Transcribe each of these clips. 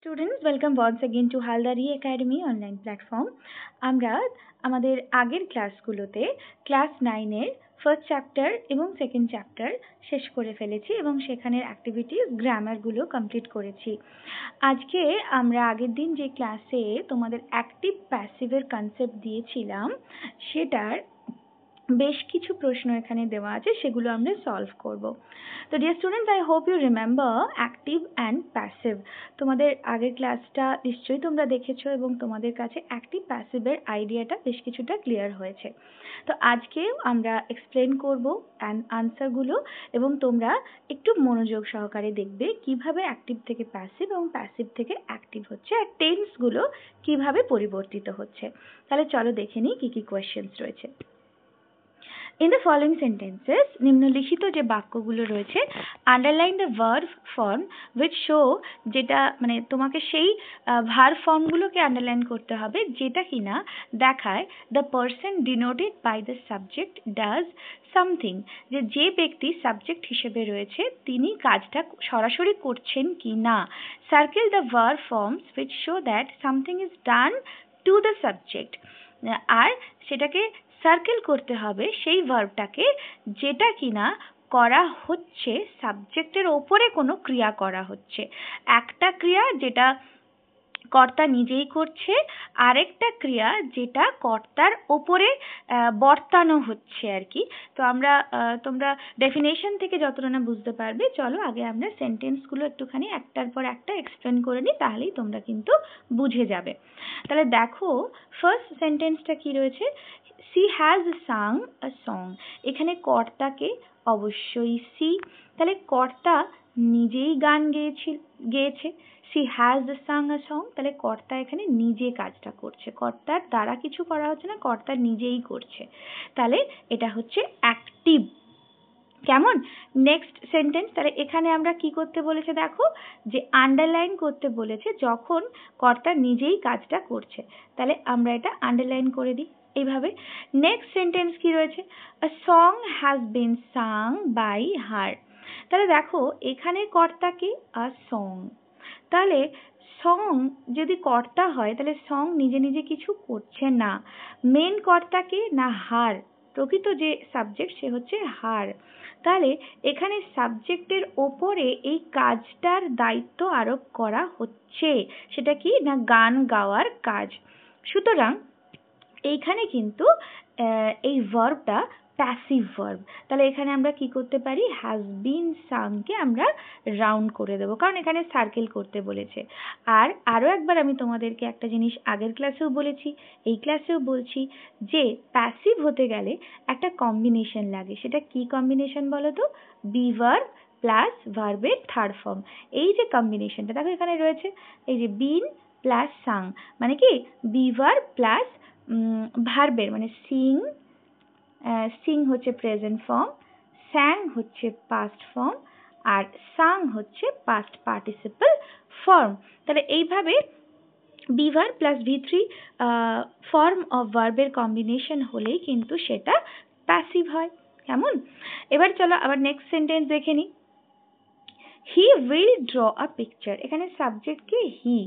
Students, welcome once again to Haldari Academy online platform. আমরা আমাদের আগের ক্লাসগুলোতে ক্লাস 9 এর ফার্স্ট চ্যাপ্টার এবং সেকেন্ড চ্যাপ্টার শেষ করে ফেলেছি এবং সেখানের অ্যাক্টিভিটিস গ্রামারগুলো কমপ্লিট করেছি। আজকে আমরা আগের দিন যে ক্লাসে তোমাদের অ্যাক্টিভ প্যাসিভের কনসেপ্ট দিয়েছিলাম সেটার বেশ কিছু প্রশ্ন এখানে দেওয়া আছে, সেগুলো আমরা সলভ করব। তো dear students, I hope you remember active and passive. তোমাদের আগের ক্লাসটা নিশ্চয়ই তোমরা দেখেছো এবং তোমাদের কাছে অ্যাক্টিভ প্যাসিভের আইডিয়াটা বেশ কিছুটা ক্লিয়ার হয়েছে। তো আজকেও আমরা এক্সপ্লেন করব আনসারগুলো এবং তোমরা একটু মনোযোগ সহকারে দেখবে কিভাবে অ্যাক্টিভ থেকে প্যাসিভ এবং প্যাসিভ থেকে অ্যাক্টিভ হচ্ছে আর টেন্সগুলো কিভাবে পরিবর্তিত হচ্ছে। তাহলে চলো দেখে নিই কি কি কোয়েশ্চেন্স রয়েছে। In the following sentences, নিম্নলিখিত যে বাক্যগুলো রয়েছে, underline the verb form which show, যেটা মানে তোমাকে সেই verb ফর্মগুলোকে আন্ডারলাইন করতে হবে যেটা কিনা দেখায় the person denoted by the subject does something, যে ব্যক্তি সাবজেক্ট হিসেবে রয়েছে তিনি কাজটা সরাসরি করছেন কি না। Circle the verb forms which show that something is done to the subject, আর সেটাকে সার্কেল করতে হবে সেই ভার্বটাকে যেটা কিনা করা হচ্ছে সাবজেক্টের ওপরে কোনো ক্রিয়া করা হচ্ছে। একটা ক্রিয়া যেটা কর্তা নিজেই করছে, আরেকটা ক্রিয়া যেটা কর্তার ওপরে বর্তানো হচ্ছে আর কি। তো তোমরা ডেফিনেশন থেকে যতটা না বুঝতে পারবে, চলো আগে আমরা সেন্টেন্সগুলো একটুখানি একটার পর একটা এক্সপ্লেন করে নিই, তাহলেই তোমরা কিন্তু বুঝে যাবে। তাহলে দেখো ফার্স্ট সেন্টেন্সটা কি রয়েছে, she has sung a song। এখানে কর্তাকে অবশ্যই সি, তাহলে কর্তা নিজেই গান গেয়েছে। she has sung a song, তাহলে কর্তা এখানে নিজে কাজটা করছে, কর্তার দ্বারা কিছু করা হচ্ছে না, কর্তা নিজেই করছে, তাহলে এটা হচ্ছে অ্যাক্টিভ। কেমন? নেক্সট সেন্টেন্স, তাহলে এখানে আমরা কি করতে বলেছে দেখো, যে আন্ডারলাইন করতে বলেছে যখন কর্তা নিজেই কাজটা করছে, তাহলে আমরা এটা আন্ডারলাইন করে দিই এইভাবে। নেক্সট সেন্টেন্স কি রয়েছে, a song has been sung by her. তাহলে দেখো এখানে কর্তাকে আ সং, তাহলে সং যদি কর্তা হয় তাহলে সং নিজে নিজে কিছু করছে না, মেন কর্তাকে না হার, প্রকৃত যে সাবজেক্ট সে হচ্ছে হার, তাহলে এখানে সাবজেক্টের ওপরে এই কাজটার দায়িত্ব আরোপ করা হচ্ছে, সেটা কি না গান গাওয়ার কাজ। সুতরাং এইখানে কিন্তু এই ভার্বটা প্যাসিভ ভার্ব, তাহলে এখানে আমরা কি করতে পারি, হ্যাজ বিন সাংকে আমরা রাউন্ড করে দেবো, কারণ এখানে সার্কেল করতে বলেছে। আর আরও একবার আমি তোমাদেরকে একটা জিনিস আগের ক্লাসেও বলেছি, এই ক্লাসেও বলছি, যে প্যাসিভ হতে গেলে একটা কম্বিনেশন লাগে, সেটা কি কম্বিনেশন বলো তো, বি ভার্ব প্লাস ভার্বের থার্ড ফর্ম। এই যে কম্বিনেশনটা দেখো এখানে রয়েছে, এই যে বিন প্লাস সাং মানে কি বি ভার্ব প্লাস ভার্বের মানে সিং, সিং হচ্ছে প্রেজেন্ট ফর্ম, স্যাং হচ্ছে পাস্ট ফর্ম, আর সাং হচ্ছে পাস্ট পার্টিসিপল ফর্ম। তাহলে এইভাবে be verb plus V3 form of ভার্বের কম্বিনেশন হলেই কিন্তু সেটা প্যাসিভ হয়। কেমন? এবার চলো আবার নেক্সট সেন্টেন্স দেখে নিই। He will draw a picture, এখানে সাবজেক্ট কি হি,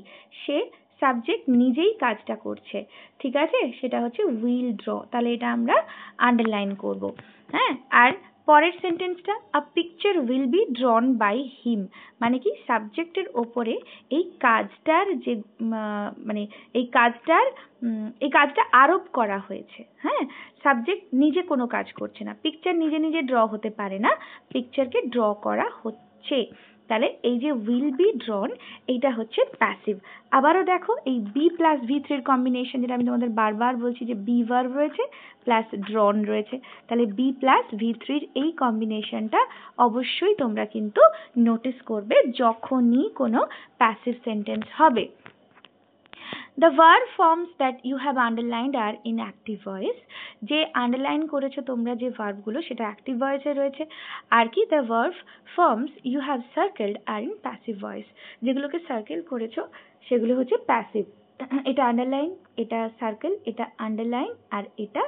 সে সাবজেক্ট নিজেই কাজটা করছে, ঠিক আছে, সেটা হচ্ছে উইল ড্র, তাহলে এটা আমরা আন্ডারলাইন করব। হ্যাঁ, আর পরের সেন্টেন্সটা, a picture will be drawn by him, মানে কি সাবজেক্টের ওপরে এই কাজটার যে মানে এই কাজটা আরোপ করা হয়েছে। হ্যাঁ, সাবজেক্ট নিজে কোনো কাজ করছে না, পিকচার নিজে নিজে ড্র হতে পারে না, পিকচারকে ড্র করা হচ্ছে, তাহলে এই যে উইল বি ড্রন এইটা হচ্ছে প্যাসিভ। আবারও দেখো এই বি প্লাস V3 এর কম্বিনেশন, যেটা আমি তোমাদের বারবার বলছি যে বি ভার্ব রয়েছে প্লাস ড্রন রয়েছে, তাহলে বি প্লাস V3 এই কম্বিনেশনটা অবশ্যই তোমরা কিন্তু নোটিস করবে যখনই কোনো প্যাসিভ সেন্টেন্স হবে। The verb forms that you have underlined are in active voice, যে আন্ডারলাইন করেছো তোমরা যে ভার্বগুলো সেটা অ্যাক্টিভ ভয়েসে রয়েছে, আর কি the verb forms you have circled are in passive voice, যেগুলোকে সার্কেল করেছো সেগুলো হচ্ছে প্যাসিভ। এটা আন্ডারলাইন, এটা সার্কেল, এটা আন্ডারলাইন আর এটা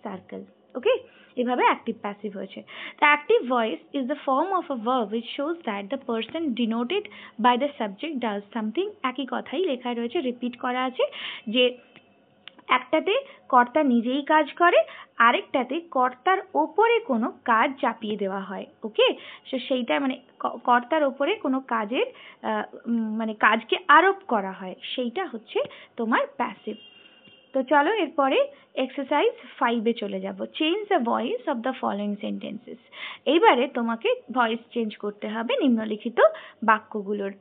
সার্কেল। ওকে, এভাবে অ্যাক্টিভ প্যাসিভ হয়েছে। The active voice is the form of a verb which shows that the person denoted by the subject does something. একই কথাই লেখা রয়েছে, রিপিট করা আছে, যে একটাতে কর্তা নিজেই কাজ করে, আরেকটাতে কর্তার ওপরে কোনো কাজ চাপিয়ে দেওয়া হয়। ওকে, সো সেইটা মানে কর্তার ওপরে কোনো কাজের মানে কাজকে আরোপ করা হয়, সেইটা হচ্ছে তোমার প্যাসিভ। তো চলো এরপরে এক্সারসাইজ 5-এ চলে যাব। Change the voice of the following sentences. এইবারে তোমাকে ভয়েস চেঞ্জ করতে হবে নিম্নলিখিত বাক্যগুলোর।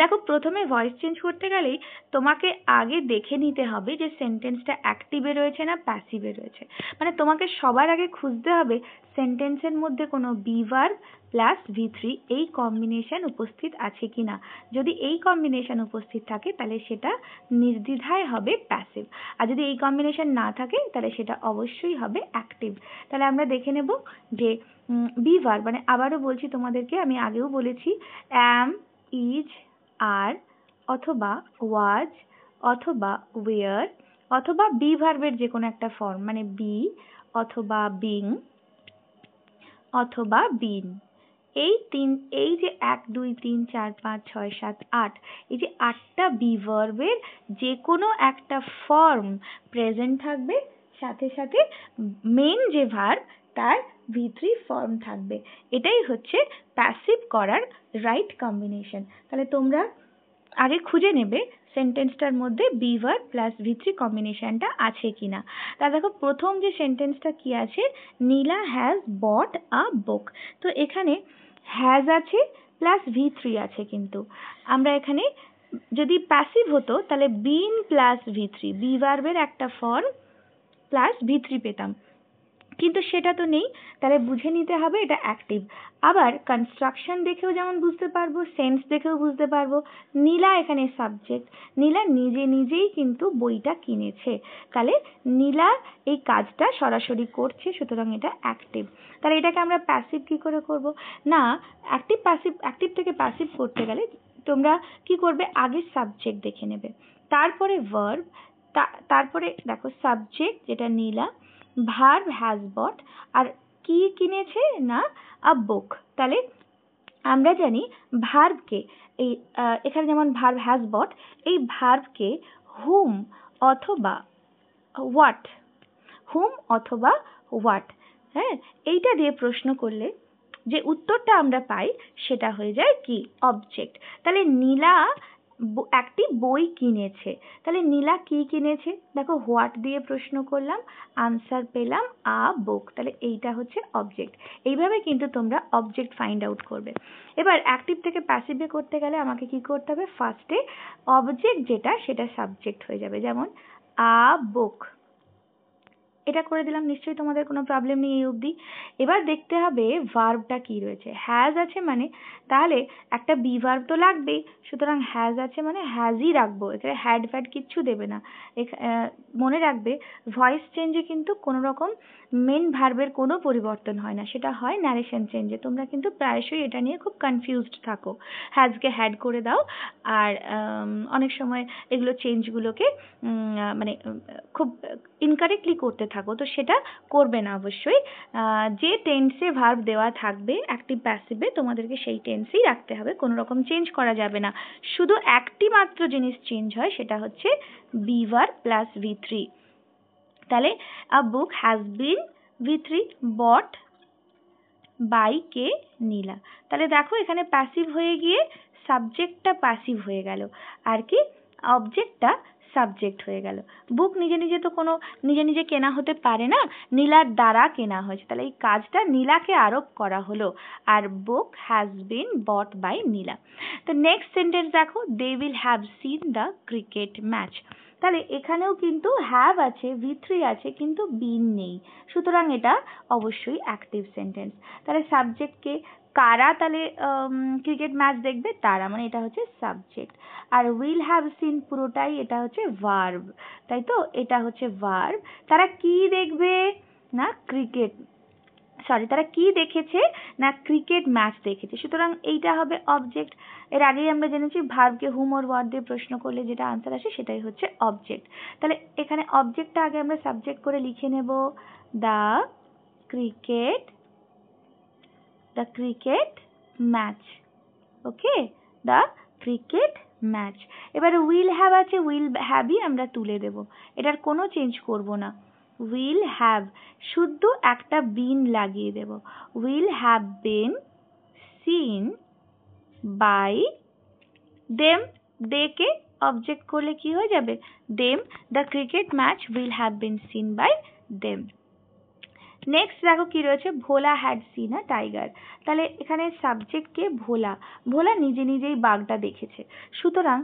দেখো, প্রথমে ভয়েস চেঞ্জ করতে গেলেই তোমাকে আগে দেখে নিতে হবে যে সেন্টেন্সটা অ্যাক্টিভে রয়েছে না প্যাসিভে রয়েছে। মানে তোমাকে সবার আগে খুঁজতে হবে সেন্টেন্সের মধ্যে কোনো বি ভার্ব প্লাস V3 এই কম্বিনেশন উপস্থিত আছে কিনা। যদি এই কম্বিনেশন উপস্থিত থাকে তাহলে সেটা নির্দ্বিধায় হবে প্যাসিভ, আর যদি এই কম্বিনেশন না থাকে তাহলে সেটা অবশ্যই হবে অ্যাক্টিভ। তাহলে আমরা দেখে নেব যে বি ভার্ব, মানে আবারও বলছি তোমাদেরকে, আমি আগেও বলেছি, অ্যাম, ইজ, আর অথবা ওয়াজ অথবা ওয়্যার অথবা বি ভার্বের যে কোনো একটা ফর্ম, মানে বি অথবা বিং অথবা বিন। এই যে 1 2 3 4 5 6 7 8, এই যে 8টা বি ভার্বের যে কোনো একটা ফর্ম প্রেজেন্ট থাকবে, সাথে সাথে মেন যে ভার্ব তার V3 ফর্ম থাকবে। এটাই হচ্ছে প্যাসিভ করার রাইট কম্বিনেশন। তাহলে তোমরা আগে খুঁজে নেবে সেন্টেন্সটার মধ্যে বি ভার্ব প্লাস V3 কম্বিনেশনটা আছে কিনা। তা দেখো, প্রথম যে সেন্টেন্সটা কি আছে, নীলা হ্যাজ বট আ বুক। তো এখানে হ্যাজ আছে প্লাস V3 আছে, কিন্তু আমরা এখানে যদি প্যাসিভ হতো তাহলে বিন প্লাস V3, বি ভার্বের একটা ফর্ম প্লাস V3 পেতাম, কিন্তু সেটা তো নেই। তাহলে বুঝে নিতে হবে এটা অ্যাক্টিভ। আবার কনস্ট্রাকশন দেখেও যেমন বুঝতে পারবো, সেন্স দেখেও বুঝতে পারবো। নীলা এখানে সাবজেক্ট, নীলা নিজে নিজেই কিন্তু বইটা কিনেছে, তাহলে নীলা এই কাজটা সরাসরি করছে, সুতরাং এটা অ্যাক্টিভ। তাহলে এটাকে আমরা প্যাসিভ কি করে করব না, অ্যাক্টিভ থেকে প্যাসিভ করতে গেলে তোমরা কি করবে, আগে সাবজেক্ট দেখে নেবে, তারপরে ভার্ব, তারপরে দেখো সাবজেক্ট যেটা নীলা, ভার্ব হ্যাজ বট, আর কি কিনেছে না আ বুক। তাহলে আমরা জানি ভার্বকে এই এখানে যেমন ভার্ব হ্যাজ বট, এই ভার্বকে হুম অথবা হোয়াট, হ্যাঁ, এইটা দিয়ে প্রশ্ন করলে যে উত্তরটা আমরা পাই সেটা হয়ে যায় কি, অবজেক্ট। তাহলে নীলা একটি বই কিনেছে, তাহলে নীলা কি কিনেছে, দেখো হোয়াট দিয়ে প্রশ্ন করলাম, আনসার পেলাম আ বুক, তাহলে এইটা হচ্ছে অবজেক্ট। এইভাবে কিন্তু তোমরা অবজেক্ট ফাইন্ড আউট করবে। এবার অ্যাক্টিভ থেকে প্যাসিভে করতে গেলে আমাকে কি করতে হবে, ফার্স্টে অবজেক্ট যেটা সেটা সাবজেক্ট হয়ে যাবে, যেমন আ বুক, এটা করে দিলাম, নিশ্চয়ই তোমাদের কোনো প্রবলেম নেই এই অবধি। এবার দেখতে হবে ভার্বটা কি রয়েছে, হ্যাজ আছে মানে তাহলে একটা বি ভার্ব তো লাগবেই, সুতরাং হ্যাজ আছে মানে হ্যাজই রাখবো, এখানে হ্যাড ফ্যাড কিচ্ছু দেবে না। মনে রাখবে ভয়েস চেঞ্জে কিন্তু কোনো রকম মেন ভার্বের কোনো পরিবর্তন হয় না, সেটা হয় ন্যারেশন চেঞ্জে। তোমরা কিন্তু প্রায়শই এটা নিয়ে খুব কনফিউজড থাকো, হ্যাজকে হ্যাড করে দাও, আর অনেক সময় এগুলো চেঞ্জগুলোকে মানে খুব ইনকারেক্টলি করতে থাকো, তো সেটা করবে না অবশ্যই। যে টেন্সে ভার্ব দেওয়া থাকবে অ্যাক্টিভ প্যাসিভে তোমাদেরকে সেই টেন্সেই রাখতে হবে, কোনো রকম চেঞ্জ করা যাবে না। শুধু একটি মাত্র জিনিস চেঞ্জ হয়, সেটা হচ্ছে বি ভার্ব প্লাস V3। তাহলে আ বুক has been V3 bought by কে, নীলা। তাহলে দেখো এখানে প্যাসিভ হয়ে গিয়ে সাবজেক্টটা প্যাসিভ হয়ে গেল, আর কি অবজেক্টটা সাবজেক্ট হয়ে গেল। বুক নিজে নিজে তো কোনো নিজে কেনা হতে পারে না, নীলার দ্বারা কেনা হয়েছে, তাহলে এই কাজটা নীলাকে আরোপ করা হলো, আর বুক হ্যাজ বিন বট বাই নীলা। তো নেক্সট সেন্টেন্স দেখো, they will have seen the cricket match. তাহলে এখানেও কিন্তু হ্যাভ আছে, V3 আছে, কিন্তু বিন নেই, সুতরাং এটা অবশ্যই অ্যাক্টিভ সেন্টেন্স। তাহলে সাবজেক্টকে কারা তাহলে ক্রিকেট ম্যাচ দেখবে, তারা, মানে এটা হচ্ছে সাবজেক্ট। আর উইল হ্যাভ সিন পুরোটাই এটা হচ্ছে ভার্ব, তাই তো, এটা হচ্ছে ভার্ব। তারা কি দেখবে না, ক্রিকেট, সরি, তারা কি দেখেছে না ক্রিকেট ম্যাচ দেখেছে, সুতরাং এইটা হবে অবজেক্ট। এর আগেই আমরা জেনেছি ভার্বকে হুম ওর ওয়াট দিয়ে প্রশ্ন করলে যেটা আনসার আসে সেটাই হচ্ছে অবজেক্ট। তাহলে এখানে অবজেক্টটা আগে আমরা সাবজেক্ট করে লিখে নেব, the cricket match. Okay, the cricket match. এবারে উইল হ্যাভ আছে, উইল হ্যাভই আমরা তুলে দেব, এটার কোনো চেঞ্জ করব না। উইল হ্যাভ শুদ্ধ একটা বিন লাগিয়ে দেব, will have been seen by them. ডেকে অবজেক্ট করলে কি হয়ে যাবে, them. The cricket match will have been seen by them. Next দেখো কি রয়েছে, Bhola had seen a tiger. তাহলে এখানে সাবজেক্টকে ভোলা, ভোলা নিজে নিজেই বাঘটা দেখেছে, সুতরাং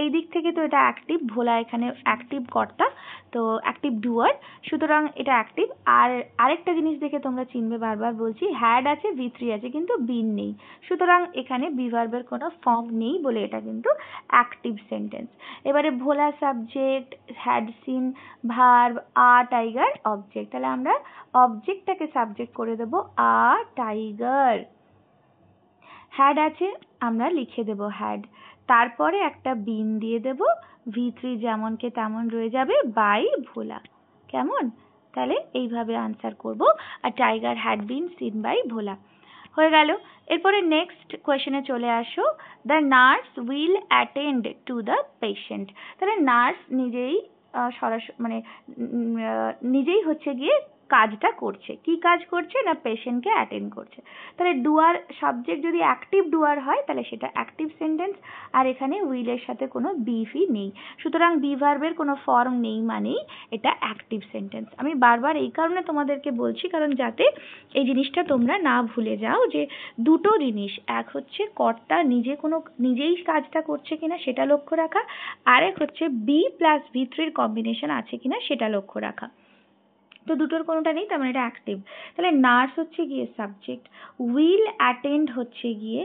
এই দিক থেকে তো এটা অ্যাক্টিভ, ভোলা এখানে অ্যাক্টিভ কর্তা, তো অ্যাক্টিভ ডুয়ার, সুতরাং এটা অ্যাক্টিভ। আর আরেকটা জিনিস দেখে তোমরা চিনবে, বারবার বলছি, হ্যাড আছে, V3 আছে, কিন্তু বিন নেই, সুতরাং এখানে বি ভার্বের কোনো ফর্ম নেই বলে এটা কিন্তু অ্যাক্টিভ সেন্টেন্স। এবারে Bhola subject, had seen verb, a tiger object. তাহলে আমরা অবজেক্টটাকে সাবজেক্ট করে দেব আ টাইগার। হ্যাড আছে, আমরা লিখে দেব হ্যাড, তারপরে একটা বিন দিয়ে দেব, V3 যেমনকে তেমন রয়ে যাবে বাই ভোলা। কেমন? তাহলে এইভাবে আনসার করব, আর tiger had been seen by Bhola. হয়ে গেল। এরপরে নেক্সট কোয়েশ্চেনে চলে আসো, the nurse will attend to the patient. তাহলে নার্স নিজেই সরাসরি মানে নিজেই হচ্ছে গিয়ে কাজটা করছে, কি কাজ করছে না পেশেন্টকে অ্যাটেন্ড করছে। তাহলে ডুয়ার সাবজেক্ট যদি অ্যাক্টিভ ডুয়ার হয় তাহলে সেটা অ্যাক্টিভ সেন্টেন্স, আর এখানে উইলের সাথে কোনো বিফি নেই, সুতরাং বি ভার্বের কোনো ফর্ম নেই, মানেই এটা অ্যাক্টিভ সেন্টেন্স। আমি বারবার এই কারণে তোমাদেরকে বলছি, কারণ যাতে এই জিনিসটা তোমরা না ভুলে যাও যে দুটো জিনিস, এক হচ্ছে কর্তা নিজেই কাজটা করছে কিনা সেটা লক্ষ্য রাখা, আরেক হচ্ছে বি প্লাস V3 কম্বিনেশন আছে কিনা সেটা লক্ষ্য রাখা। তো দুটোর কোনোটা নেই, তার মানে এটা অ্যাক্টিভ। তাহলে নার্স হচ্ছে গিয়ে সাবজেক্ট, উইল অ্যাটেন্ড হচ্ছে গিয়ে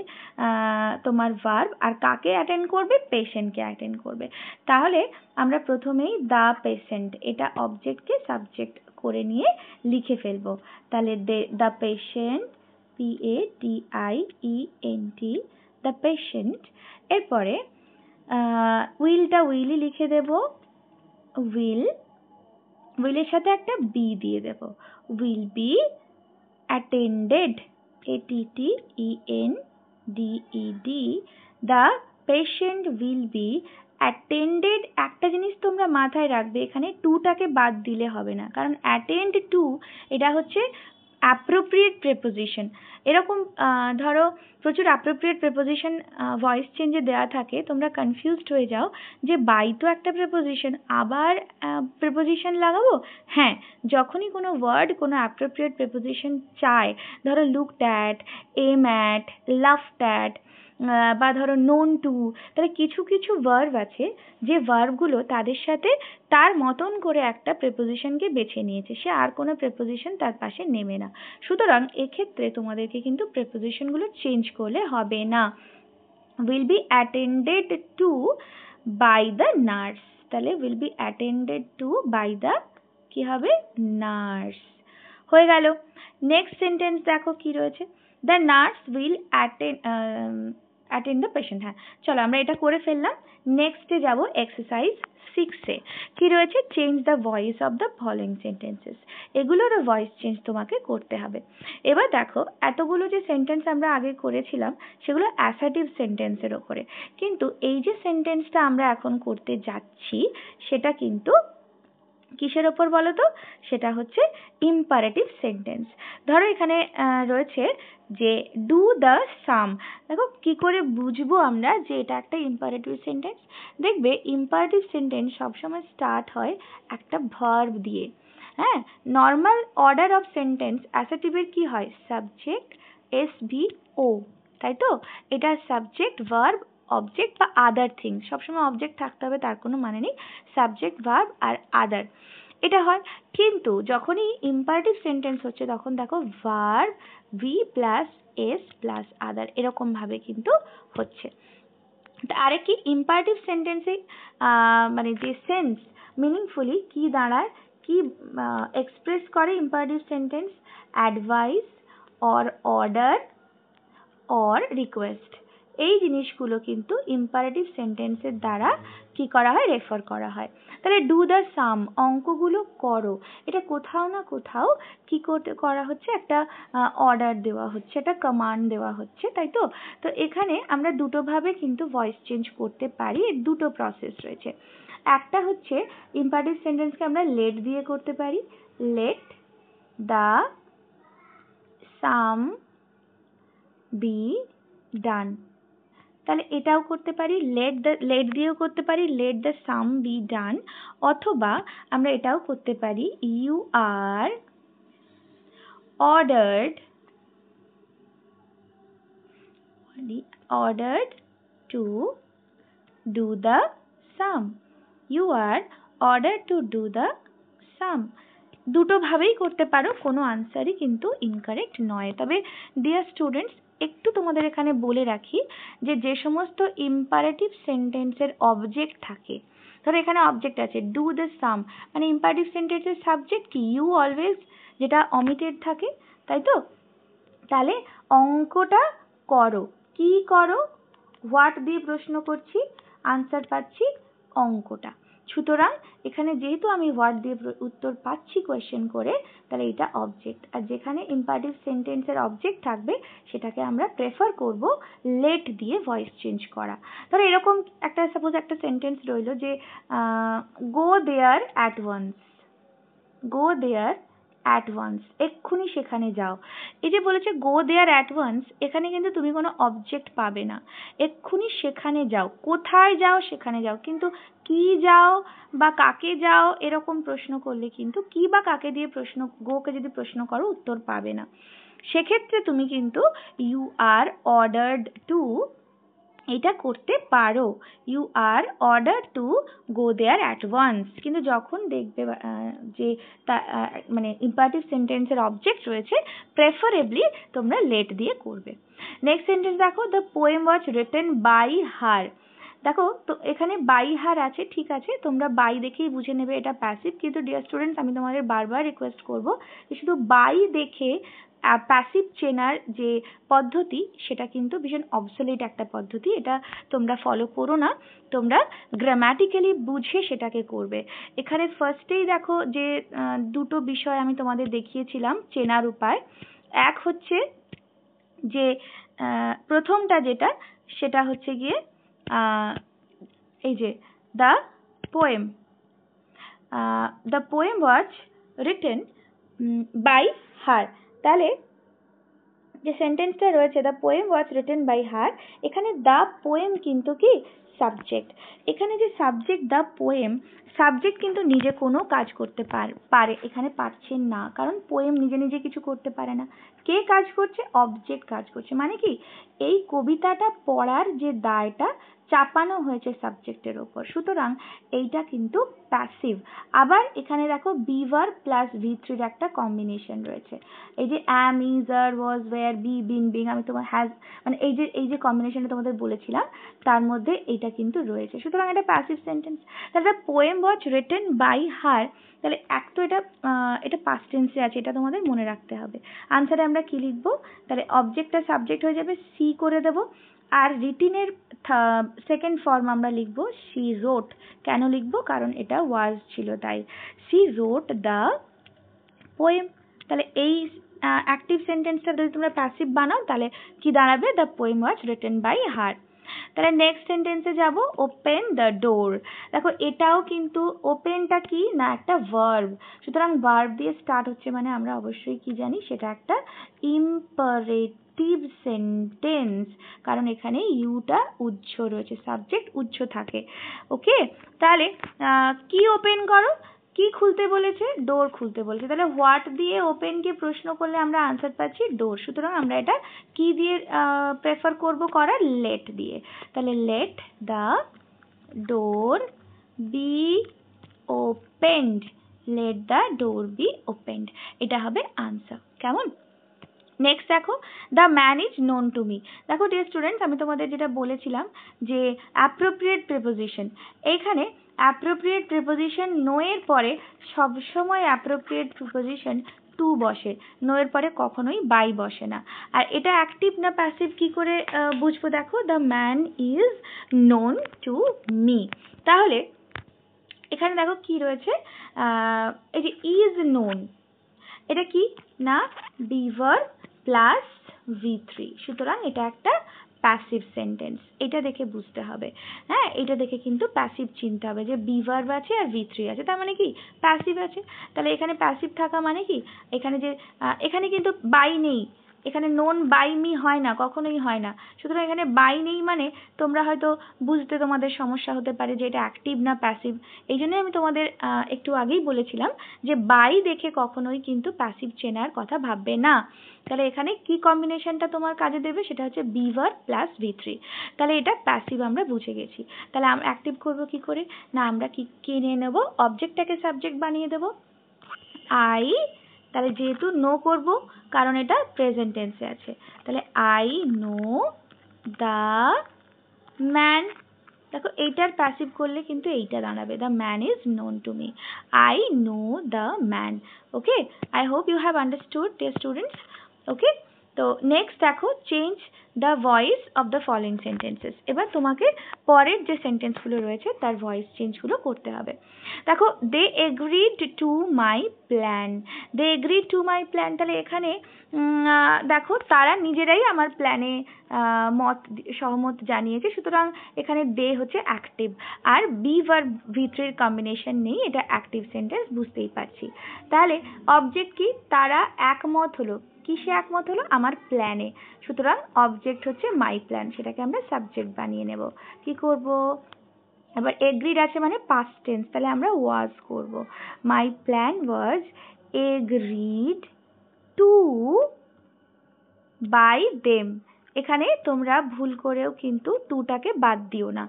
তোমার ভার্ব, আর কাকে অ্যাটেন্ড করবে, পেশেন্টকে অ্যাটেন্ড করবে। তাহলে আমরা প্রথমেই দ্য পেশেন্ট, এটা অবজেক্টকে সাবজেক্ট করে নিয়ে লিখে ফেলবো। তাহলে the patient, PATIENT, the patient. এরপরে উইলটা উইলই লিখে দেব, উইলের সাথে একটা বি দিয়ে দেব, will be attended, ATTENDED, the patient will be attended. একটা জিনিস তোমরা মাথায় রাখবে, এখানে টুটাকে বাদ দিলে হবে না, কারণ অ্যাটেন্ড টু এটা হচ্ছে অ্যাপ্রোপ্রিয়েট প্রেপোজিশন। এরকম ধরো প্রচুর অ্যাপ্রোপ্রিয়েট প্রেপোজিশন ভয়েস চেঞ্জে দেওয়া থাকে, তোমরা কনফিউজড হয়ে যাও যে বাই তো একটা প্রেপোজিশন, আবার প্রেপোজিশন লাগাবো। হ্যাঁ, যখনই কোনো ওয়ার্ড কোনো অ্যাপ্রোপ্রিয়েট প্রেপোজিশন চায়, ধরো looked at, aim at, loved at, বা ধরো নোন টু, তাহলে কিছু কিছু ভার্ব আছে যে ভার্বগুলো তাদের সাথে তার মতন করে একটা প্রেপোজিশনকে বেছে নিয়েছে, সে আর কোনো প্রেপোজিশন তার পাশে নেবে না, সুতরাং এক্ষেত্রে তোমাদেরকে কিন্তু প্রেপোজিশনগুলো চেঞ্জ করলে হবে না। will be attended to by the nurse, তাহলে will be attended to by the কি হবে, নার্স। হয়ে গেল। নেক্সট সেন্টেন্স দেখো কি রয়েছে, the nurse will attend the patient. হ্যাঁ, চলো আমরা এটা করে ফেললাম। নেক্সটে যাব এক্সারসাইজ 6-এ। কি রয়েছে, change the voice of the following sentences. এগুলোরও ভয়েস চেঞ্জ তোমাকে করতে হবে। এবার দেখো, এতগুলো যে সেন্টেন্স আমরা আগে করেছিলাম সেগুলো অ্যাসার্টিভ সেন্টেন্সের ওপরে, কিন্তু এই যে সেন্টেন্সটা আমরা এখন করতে যাচ্ছি সেটা কিন্তু কিসের ওপর বলো তো, সেটা হচ্ছে ইম্পারেটিভ সেন্টেন্স। ধরো এখানে রয়েছে যে ডু দ্য সাম। দেখো কি করে বুঝবো আমরা যে এটা একটা ইম্পারেটিভ সেন্টেন্স। দেখবে ইম্পারেটিভ সেন্টেন্স সবসময় স্টার্ট হয় একটা ভার্ব দিয়ে। হ্যাঁ, নর্মাল অর্ডার অফ সেন্টেন্স অ্যাসার্টিভের কি হয়, সাবজেক্ট SVO, তাই তো? এটা সাবজেক্ট ভার্ব অবজেক্ট বা আদার থিংস, সবসময় অবজেক্ট থাকতে হবে তার কোনো মানে নেই, সাবজেক্ট ভার্ব আর আদার এটা হয়। কিন্তু যখনই ইম্পারেটিভ সেন্টেন্স হচ্ছে তখন দেখো verb V plus S plus আদার এরকম ভাবে কিন্তু হচ্ছে। আরে কি ইম্পারেটিভ সেন্টেন্সে মানে যে সেন্স মিনিংফুলি কি দাঁড়ায়, কি এক্সপ্রেস করে imperative sentence? Advice or order or request, এই জিনিসগুলো কিন্তু ইম্পারেটিভ সেন্টেন্সের দ্বারা কি করা হয়? রেফার করা হয়। তাহলে ডু দ্য সাম, অঙ্কগুলো করো, এটা কোথাও না কোথাও কি করতে করা হচ্ছে? একটা অর্ডার দেওয়া হচ্ছে, একটা কমান্ড দেওয়া হচ্ছে, তাই তো? তো এখানে আমরা দুটো ভাবে কিন্তু ভয়েস চেঞ্জ করতে পারি, এর দুটো প্রসেস রয়েছে। একটা হচ্ছে ইম্পারেটিভ সেন্টেন্সকে আমরা লেট দিয়ে করতে পারি, let the same be done. তাহলে এটাও করতে পারি, লেট দিয়েও করতে পারি, let the same be done. অথবা আমরা এটাও করতে পারি, you are ordered to do the sum. You are ordered to do the sum. দুটো ভাবেই করতে পারো, কোনো আনসারই কিন্তু ইনকারেক্ট নয়। তবে ডিয়ার স্টুডেন্টস, একটু তোমাদের এখানে বলে রাখি যে যে সমস্ত ইম্পারেটিভ সেন্টেন্সের অবজেক্ট থাকে, ধরো এখানে অবজেক্ট আছে ডু দ্য সাম, মানে ইম্পারেটিভ সেন্টেন্সের সাবজেক্ট কি? ইউ অলওয়েজ, যেটা অমিটেড থাকে, তাই তো? তাহলে অঙ্কটা করো, কি করো? হোয়াট দিয়ে প্রশ্ন করছি, আনসার পাচ্ছি অঙ্কটা। সুতরাং এখানে যেহেতু আমি হোয়াট দিয়ে উত্তর পাচ্ছি কোয়েশ্চেন করে, তাহলে এটা অবজেক্ট। আর যেখানে ইম্পারেটিভ সেন্টেন্সের অবজেক্ট থাকবে সেটাকে আমরা প্রেফার করব লেট দিয়ে ভয়েস চেঞ্জ করা। ধরো এরকম একটা সাপোজ একটা সেন্টেন্স রইলো যে go there at once, go there at once, এক্ষুনি সেখানে যাও। এই যে বলেছে গো দেয়ার অ্যাট ওয়ান্স, এখানে কিন্তু তুমি কোনো অবজেক্ট পাবে না। এক্ষুনি সেখানে যাও, কোথায় যাও? সেখানে যাও। কিন্তু কি যাও বা কাকে যাও এরকম প্রশ্ন করলে কিন্তু কি বা কাকে দিয়ে প্রশ্ন, গোকে যদি প্রশ্ন করো উত্তর পাবে না। সেক্ষেত্রে তুমি কিন্তু ইউ আর অর্ডার্ড টু এটা করতে পারো, you are order to go there at once. কিন্তু যখন দেখবে যে মানে ইম্পারেটিভ সেন্টেন্সের অবজেক্ট রয়েছে, প্রেফারেবলি তোমরা লেট দিয়ে করবে। নেক্সট সেন্টেন্স দেখো, the poem was written by her. দেখো তো এখানে বাই হার আছে, ঠিক আছে, তোমরা বাই দেখেই বুঝে নেবে এটা প্যাসিভ। কিন্তু ডিয়ার স্টুডেন্টস, আমি তোমাদের বারবার রিকোয়েস্ট করবো যে শুধু বাই দেখে প্যাসিভ চেনার যে পদ্ধতি, সেটা কিন্তু ভীষণ অবসোলিট একটা পদ্ধতি, এটা তোমরা ফলো করো না, তোমরা গ্রামাটিক্যালি বুঝে সেটাকে করবে। এখানে ফার্স্টেই দেখো যে দুটো বিষয় আমি তোমাদের দেখিয়েছিলাম চেনার উপায়। এক হচ্ছে যে প্রথমটা যেটা, সেটা হচ্ছে গিয়ে এই যে the poem, the poem was written by her. তাহলে যে সেন্টেন্সটা রয়েছে the poem was written by her, এখানে দ্য পোয়েম কিন্তু কি সাবজেক্ট। এখানে যে সাবজেক্ট দ্য পোয়েম, সাবজেক্ট কিন্তু নিজে কোনো কাজ করতে পারে, এখানে পারছেন না, কারণ পোয়েম নিজে নিজে কিছু করতে পারে না। কে কাজ করছে? অবজেক্ট কাজ করছে। মানে কি, এই কবিতাটা পড়ার যে দায়টা চাপানো হয়েছে সাবজেক্টের ওপর, সুতরাং এইটা কিন্তু প্যাসিভ। আবার এখানে দেখো বি ভার্ব প্লাস V3 এর একটা কম্বিনেশন রয়েছে। এই যে am, is, are, was, were, be, been, being, আমি তোমার হ্যাজ, মানে এই যে কম্বিনেশনটা তোমাদের বলেছিলাম তার মধ্যে এইটা কিন্তু রয়েছে, সুতরাং এটা প্যাসিভ সেন্টেন্স। তাহলে poem was written by her, তাহলে এক তো এটা পাস্ট টেন্সে আছে, এটা তোমাদের মনে রাখতে হবে। আনসারে আমরা কি লিখবো? তাহলে অবজেক্টটা সাবজেক্ট হয়ে যাবে, সি করে দেবো। আর রিটিনের সেকেন্ড ফর্ম আমরা লিখবো শি রোট। কেন লিখবো? কারণ এটা ওয়াজ ছিল তাই। She wrote the poem. তাহলে এই অ্যাক্টিভ সেন্টেন্সটা যদি তোমরা প্যাসিভ বানাও তাহলে কি দাঁড়াবে? The poem was written by her. তাহলে নেক্সট সেন্টেন্সে যাব, ওপেন দ্য ডোর। দেখো এটাও কিন্তু ওপেনটা কি না একটা ভার্ব, সুতরাং ভার্ব দিয়ে স্টার্ট হচ্ছে মানে আমরা অবশ্যই কি জানি, সেটা একটা ইম্পারেটিভ সেন্টেন্স, কারণ এখানে ইউটা উজ্জ রয়েছে, সাবজেক্ট উজ্জ থাকে। ওকে, তাহলে কি ওপেন করো? কি খুলতে বলেছে? ডোর খুলতে বলেছে। তাহলে হোয়াট দিয়ে ওপেনকে প্রশ্ন করলে আমরা আনসার পাচ্ছি ডোর, সুতরাং আমরা এটা কি দিয়ে প্রেফার করব করার? লেট দিয়ে। তাহলে let the door be opened, let the door be opened, এটা হবে আনসার। কেমন? নেক্সট দেখো, the man is known to me. দেখো ডিয়ার স্টুডেন্টস, আমি তোমাদের যেটা বলেছিলাম যে অ্যাপ্রোপ্রিয়েট প্রিপোজিশন, এইখানে অ্যাপ্রোপ্রিয়েট প্রিপোজিশন নো এর পরে সবসময় অ্যাপ্রোপ্রিয়েট প্রিপোজিশন টু বসে, নো এর পরে কখনোই বাই বসে না। আর এটা অ্যাক্টিভ না প্যাসিভ কি করে বুঝবো? দেখো, the man is known to me. তাহলে এখানে দেখো কি রয়েছে, এই যে ইজ নোন, এটা কি না বি ভার্ব প্লাস V3, সুতরাং এটা একটা প্যাসিভ সেন্টেন্স। এটা দেখে বুঝতে হবে, হ্যাঁ, এটা দেখে কিন্তু প্যাসিভ চিনতে হবে যে বি ভার্ব আছে আর V3 আছে, তার মানে কি প্যাসিভ আছে। তাহলে এখানে প্যাসিভ থাকা মানে কি, এখানে যে এখানে কিন্তু বাই নেই, এখানে নোন বাই মি হয় না, কখনোই হয় না। সুতরাং এখানে বাই নেই মানে তোমরা হয়তো বুঝতে তোমাদের সমস্যা হতে পারে যে এটা অ্যাক্টিভ না প্যাসিভ। এই জন্যই আমি তোমাদের একটু আগেই বলেছিলাম যে বাই দেখে কখনোই কিন্তু প্যাসিভ চেনার কথা ভাববে না। তাহলে এখানে কি কম্বিনেশনটা তোমার কাজে দেবে, সেটা হচ্ছে বি ভার্ব প্লাস V3। তাহলে এটা প্যাসিভ আমরা বুঝে গেছি। তাহলে আমরা অ্যাক্টিভ করবো কি করে না, আমরা কি নিয়ে নেব, অবজেক্টটাকে সাবজেক্ট বানিয়ে দেব আই। তাহলে যেহেতু নো করব কারণ এটা প্রেজেন্ট টেন্সে আছে, তাহলে আই নো দ্য ম্যান। দেখো এইটার প্যাসিভ করলে কিন্তু এইটা দাঁড়াবে, the man is known to me, I know the man. Okay, I hope you have understood dear students. Okay, তো নেক্সট দেখো, change the voice of the following sentences. এবার তোমাকে পরের যে সেন্টেন্সগুলো রয়েছে তার ভয়েস চেঞ্জগুলো করতে হবে। দেখো, they agreed to my plan, they agreed to my plan. তাহলে এখানে দেখো তারা নিজেরাই আমার প্ল্যানে সহমত জানিয়েছে, সুতরাং এখানে দে হচ্ছে active, R be verb V3 এর কম্বিনেশন নেই, এটা অ্যাক্টিভ সেন্টেন্স, বুঝতেই পারছি। তাহলে অবজেক্ট কি, তারা একমত হলো, কিসে একমত হলো, আমার প্ল্যানে, সুতরাং অবজেক্ট হচ্ছে মাই প্ল্যান, সেটাকে আমরা সাবজেক্ট বানিয়ে নেব। কি করব, এবার এগ্রিড আছে মানে পাস্ট টেন্স, তাহলে আমরা ওয়াজ করব, my plan was agreed to by them. এখানে তোমরা ভুল করেও কিন্তু টুটাকে বাদ দিও না,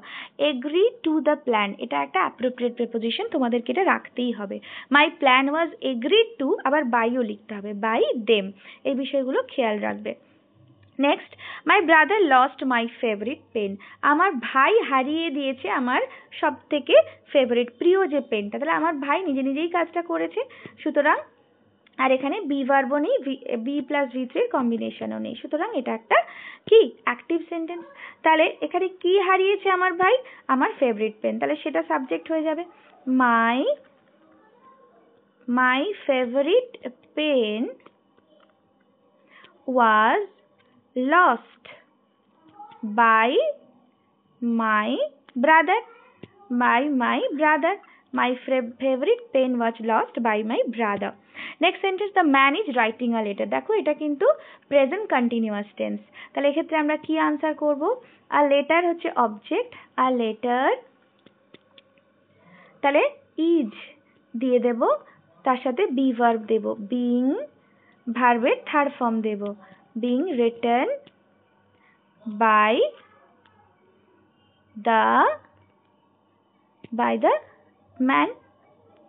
এগ্রি টু দ্য প্ল্যান, এটা একটা অ্যাপ্রোপ্রিয়েট প্রিপোজিশন, তোমাদেরকে এটা রাখতেই হবে। মাই প্ল্যান ওয়াজ এগ্রিড টু, আবার বাইও লিখতে হবে, বাই দেম, এই বিষয়গুলো খেয়াল রাখবে। Next, my brother lost my favourite pen, আমার ভাই হারিয়ে দিয়েছে আমার সব থেকে ফেভারিট প্রিয় যে পেনটা। তাহলে আমার ভাই নিজে নিজেই কাজটা করেছে, সুতরাং আর এখানে বি ভার্বও নেই, বি প্লাস V3 এর কম্বিনেশনও নেই, সুতরাং এটা একটা কি অ্যাক্টিভ সেন্টেন্স। তাহলে এখানে কি হারিয়েছে আমার ভাই, আমার ফেভারিট পেন, তাহলে সেটা সাবজেক্ট হয়ে যাবে, my favourite pen was lost by my brother, by my brother, my favorite pen was lost by my brother. Next sentence, the man is writing a letter. দেখো এটা কিন্তু প্রেজেন্ট কন্টিনিউয়াস টেন্স, তাহলে এক্ষেত্রে আমরা কি answer করব, a letter হচ্ছে object, a letter, তাহলে ইজ দিয়ে দেব, তার সাথে বি ভার্ব দেব, বিং ভার্বের থার্ড ফর্ম দেব, being written by the man,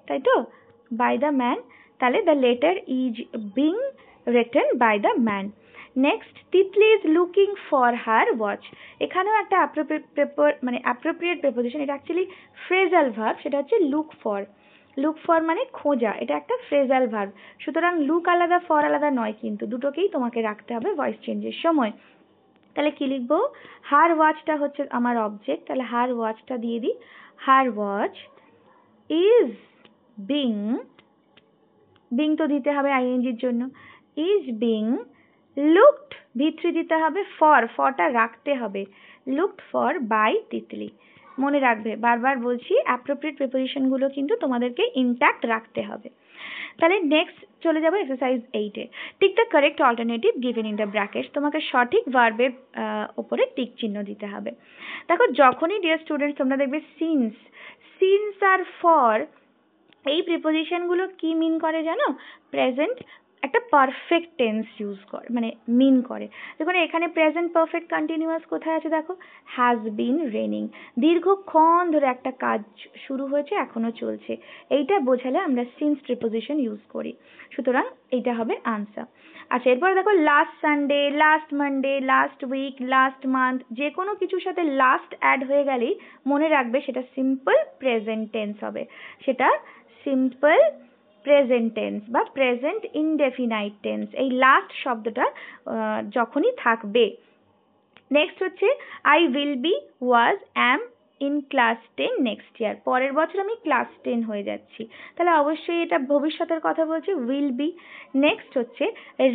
তাই তো, by the man, তাহলে the letter is being written by the man. Next, Titli is looking for her watch, এখানেও একটা appropriate preposition, এটা অ্যাকচুয়ালি phrasal verb, সেটা হচ্ছে look for, লুক ফর মানে খোঁজা, এটা একটা ফ্রেজাল ভার্ব, সুতরাং লুক আলাদা ফর আলাদা নয়, কিন্তু দুটোকেই তোমাকে রাখতে হবে ভয়েস চেঞ্জের সময়। তাহলে কি লিখবো, হার ওয়াচটা হচ্ছে আমার অবজেক্ট, তাহলে হার ওয়াচটা দিয়ে দিই, হার ওয়াচ ইজ বিং তো দিতে হবে আইএনজির জন্য, ইজ বিং লুকড, V3 দিতে হবে, ফরটা রাখতে হবে, লুকড ফর বাই তিতলি। মনে রাখবে, বারবার বলছি অ্যাপ্রোপ্রিয়েট প্রিপোজিশনগুলো কিন্তু তোমাদেরকে ইনট্যাক্ট রাখতে হবে। তাহলে নেক্সট চলে যাবো এক্সারসাইজ 8-এ। Tick the correct alternative given in the brackets, তোমাকে সঠিক ভার্বের উপরে টিক চিহ্ন দিতে হবে। দেখো, যখনই ডিয়ার স্টুডেন্টস তোমরা দেখবে সিন্স আর ফর, এই প্রিপোজিশনগুলো কি মিন করে জানো, প্রেজেন্ট একটা পারফেক্ট টেন্স ইউজ করে, মানে মিন করে। দেখুন এখানে প্রেজেন্ট পারফেক্ট কন্টিনিউয়াস কোথায় আছে দেখো, হ্যাজ বিন রেনিং, দীর্ঘক্ষণ ধরে একটা কাজ শুরু হয়েছে, এখনো চলছে, এইটা বোঝালে আমরা সিন্স প্রিপোজিশন ইউজ করি। সুতরাং এইটা হবে আনসার। আচ্ছা, এরপরে দেখো last Sunday, last Monday, last week, last month, যে কোনো কিছুর সাথে লাস্ট অ্যাড হয়ে গেলেই মনে রাখবে সেটা সিম্পল প্রেজেন্ট টেন্স হবে, সেটা সিম্পল প্রেজেন্ট টেন্স বা প্রেজেন্ট ইনডেফিনাইট টেন্স, এই লাস্ট শব্দটা যখনই থাকবে। নেক্সট হচ্ছে I will be, was, am in class 10 next year, পরের বছর আমি ক্লাস 10 হয়ে যাচ্ছি, তাহলে অবশ্যই এটা ভবিষ্যতের কথা বলছে, উইল বি। নেক্সট হচ্ছে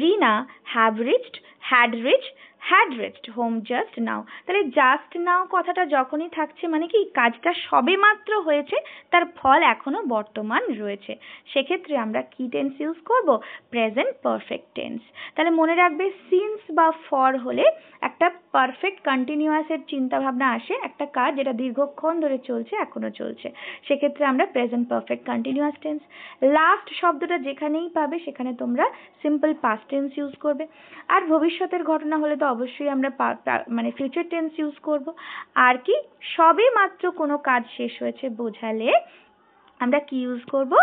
Rina have reached, had reached home just now, তাহলে জাস্ট নাও কথাটা যখনই থাকছে মানে কি কাজটা সবে মাত্র হয়েছে, তার ফল এখনো বর্তমান রয়েছে, সেক্ষেত্রে আমরা কি টেন্স ইউজ করব, প্রেজেন্ট পারফেক্ট টেন্স। তাহলে মনে রাখবে সিন্স বা ফর হলে একটা পারফেক্ট কন্টিনিউয়াসের চিন্তা ভাবনা আসে, একটা কাজ যেটা দীর্ঘক্ষণ ধরে চলছে, এখনো চলছে, সেক্ষেত্রে আমরা present perfect continuous tense. Last শব্দটা যেখানেই পাবে সেখানে তোমরা সিম্পল পাস্ট টেন্স ইউজ করবে। আর ভবিষ্যতের ঘটনা হলে তো অবশ্যই আমরা মানে ফিউচার টেন্স ইউজ করব। আর কি সবে মাত্র কোনো কাজ শেষ হয়েছে বোঝালে আমরা কি ইউজ করব,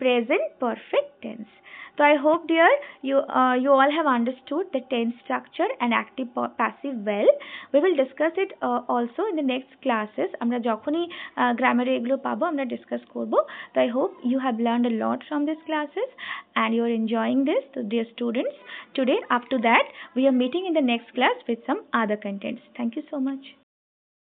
present perfect tense. So I hope dear you all have understood the tense structure and active passive well. We will discuss it also in the next classes. আমরা যখনই grammar এগুলো পাবো আমরা discuss করব। So I hope you have learned a lot from these classes and you are enjoying this. So dear students, today after that we are meeting in the next class with some other contents. Thank you so much.